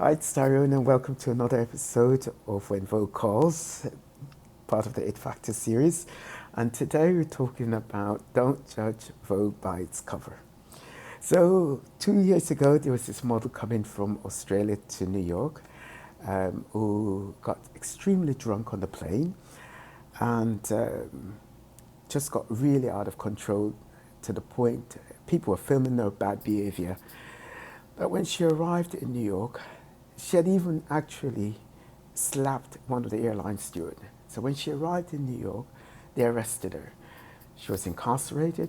Hi, it's Tyrone, and welcome to another episode of When Vogue Calls, part of the 8 Factor series. And today we're talking about Don't Judge Vogue by its cover. So, 2 years ago, there was this model coming from Australia to New York who got extremely drunk on the plane and just got really out of control to the point people were filming her bad behavior. But when she arrived in New York, she had even actually slapped one of the airline stewards. So when she arrived in New York, they arrested her. She was incarcerated,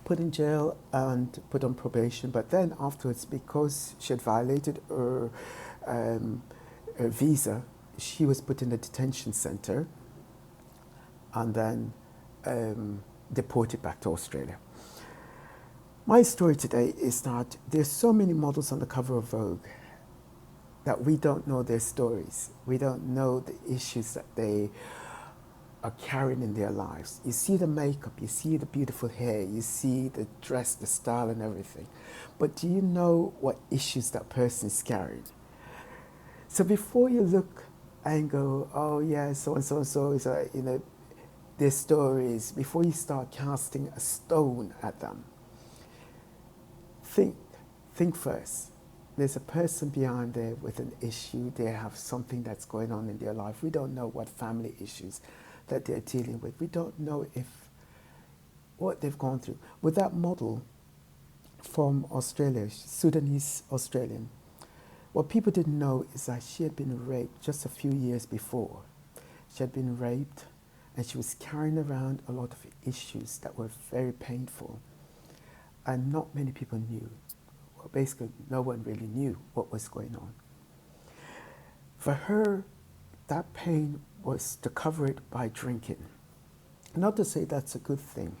put in jail, and put on probation. But then afterwards, because she had violated her visa, she was put in a detention center and then deported back to Australia. My story today is that there's so many models on the cover of Vogue that we don't know their stories. We don't know the issues that they are carrying in their lives. You see the makeup, you see the beautiful hair, you see the dress, the style and everything. But do you know what issues that person is carrying? So before you look and go, oh yeah, so and so and so is their stories, before you start casting a stone at them, think first. There's a person behind there with an issue. They have something that's going on in their life. We don't know what family issues that they're dealing with. We don't know what they've gone through. With that model from Australia, Sudanese Australian, what people didn't know is that she had been raped just a few years before. She had been raped and she was carrying around a lot of issues that were very painful. And not many people knew. Well, basically, no one really knew what was going on. For her, that pain was to cover it by drinking. Not to say that's a good thing,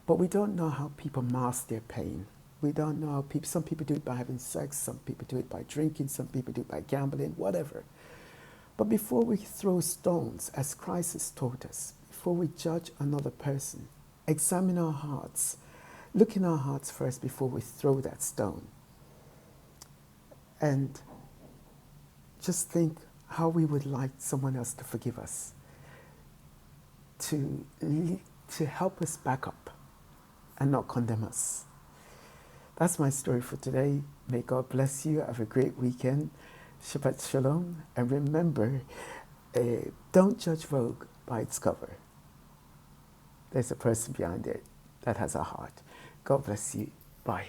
but we don't know how people mask their pain. We don't know how some people do it by having sex, some people do it by drinking, some people do it by gambling, whatever. But before we throw stones, as Christ has taught us, before we judge another person, examine our hearts. Look in our hearts first before we throw that stone. And just think how we would like someone else to forgive us, to help us back up and not condemn us. That's my story for today. May God bless you. Have a great weekend. Shabbat Shalom. And remember, don't judge Vogue by its cover. There's a person behind it that has a heart. God bless you. Bye.